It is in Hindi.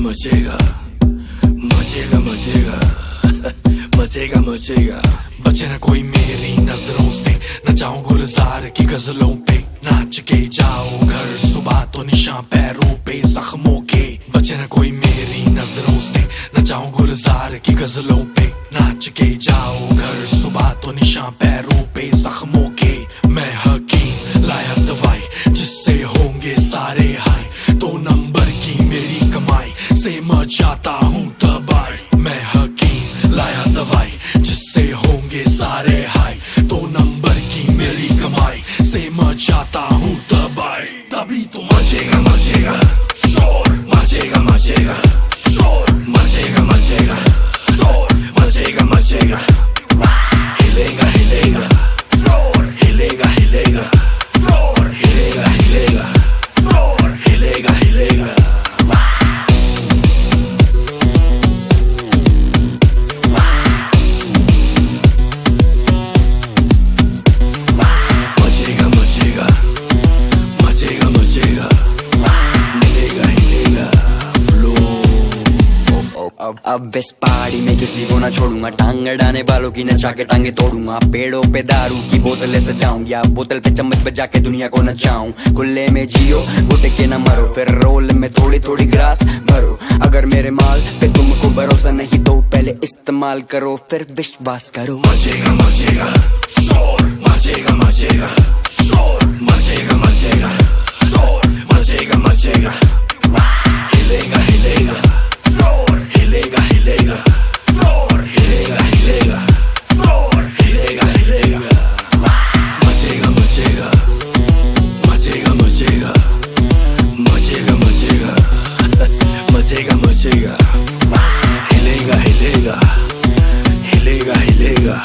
मचेगा मचेगा मचेगा मचेगा मचेगा। बचे ना कोई मेरी नजरों से, न जाऊं गुलजार की गजलों पे, नाच के जाओ घर सुबह तो निशान पैरों पे जख्मों के। बचे ना कोई मेरी नजरों से, न जाऊं गुलजार की गजलों पे, नाच के जाओ घर सुबह तो निशान पैरों पे जख्मों के। मैं हकीम लाया दवाई जिससे होंगे सारे हाय, 2 नंबर की मेरी कमाई से मचाता हूँ तबाही। मैं हकीम लाया दवाई जिससे होंगे सारे हाय, 2 नंबर की मेरी कमाई से मचाता हूँ तबाही। तभी तो मचेगा मचेगा शोर, मचेगा मचेगा शोर, मचेगा मचेगा शोर, मचेगा मचेगा। हिलेगा हिलेगा फ्लोर, हिलेगा हिलेगा फ्लोर, हिलेगा हिलेगा फ्लोर, हिलेगा हिलेगा। मचेगा मचेगा मचेगा मचेगा, हिलेगा हिलेगा फ्लोर। अब इस पहाड़ी में किसी को ना छोड़ूंगा, टांग अड़ाने वालों की नचा के टांगे तोड़ूंगा। पेड़ों पे दारू की बोतलें सजाऊं, या बोतल पे चम्मच बजा के दुनिया को नचाऊं। खुले में जियो घुट के न मरो, फिर रोल में थोड़ी थोड़ी ग्रास भरो। अगर मेरे माल पे तुमको भरोसा नहीं तो पहले इस्तेमाल करो, फिर विश्वास करो। मचेगा मचेगा शोर, मचेगा मचेगा शोर, मचेगा मचेगा शोर, मचेगा मचेगा। हिलेगा हिलेगा फ्लोर, हिलेगा हिलेगा फ्लोर, हिलेगा हिलेगा फ्लोर, हिलेगा हिलेगा। मचेगा मचेगा मचेगा मचेगा मचेगा मचेगा मचेगा मचेगा। हिलेगा हिलेगा हिलेगा हिलेगा।